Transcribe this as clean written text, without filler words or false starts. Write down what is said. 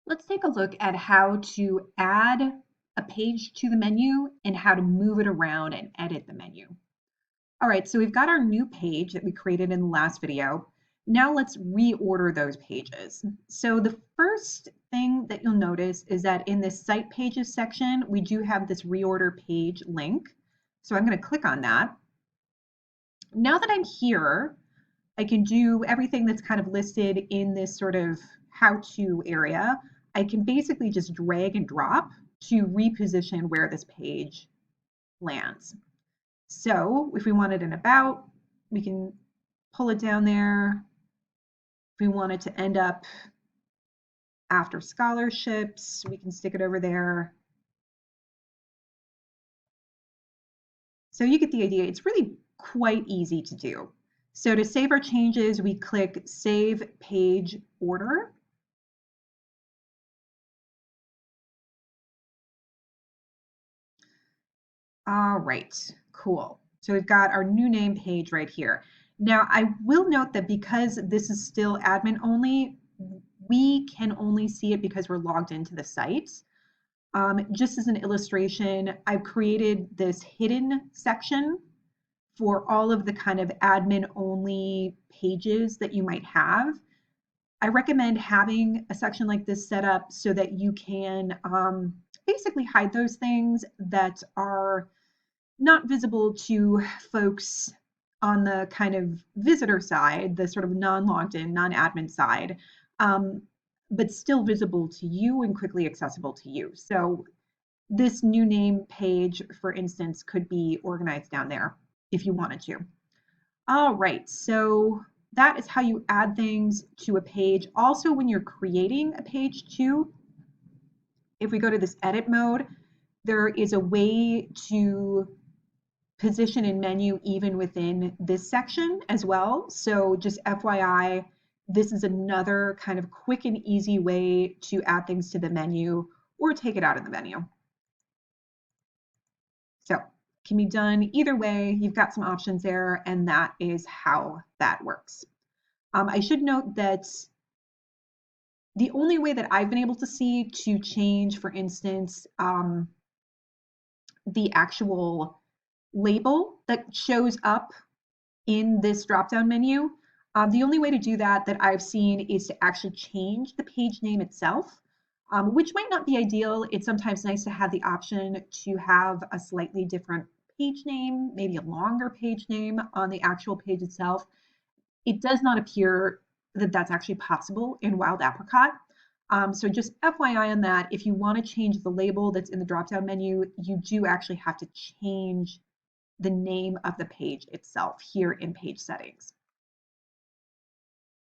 Let's take a look at how to add a page to the menu and how to move it around and edit the menu. All right, so we've got our new page that we created in the last video. Now let's reorder those pages. So the first thing that you'll notice is that in this Site Pages section, we do have this reorder page link. So I'm going to click on that. Now that I'm here, I can do everything that's kind of listed in this sort of how-to area. I can basically just drag and drop to reposition where this page lands. So if we wanted an about, we can pull it down there. If we want it to end up after scholarships, we can stick it over there. So you get the idea. It's really quite easy to do. So to save our changes, we click Save Page Order. All right, cool. So we've got our new name page right here. Now I will note that because this is still admin only, we can only see it because we're logged into the site. Just as an illustration, I've created this hidden section for all of the kind of admin only pages that you might have. I recommend having a section like this set up so that you can basically hide those things that are not visible to folks on the kind of visitor side, the sort of non-logged in, non-admin side, but still visible to you and quickly accessible to you. So this new name page, for instance, could be organized down there if you wanted to. All right, so that is how you add things to a page. Also, when you're creating a page too, if we go to this edit mode, there is a way to position and menu even within this section as well. So just FYI, this is another kind of quick and easy way to add things to the menu or take it out of the menu. So can be done either way. You've got some options there, and that is how that works. I should note that the only way that I've been able to see to change, for instance, the actual label that shows up in this drop-down menu, the only way to do that that I've seen is to actually change the page name itself, which might not be ideal. It's sometimes nice to have the option to have a slightly different page name, maybe a longer page name on the actual page itself. It does not appear that that's actually possible in Wild Apricot. So just FYI on that, if you want to change the label that's in the drop-down menu, you do actually have to change the name of the page itself here in page settings.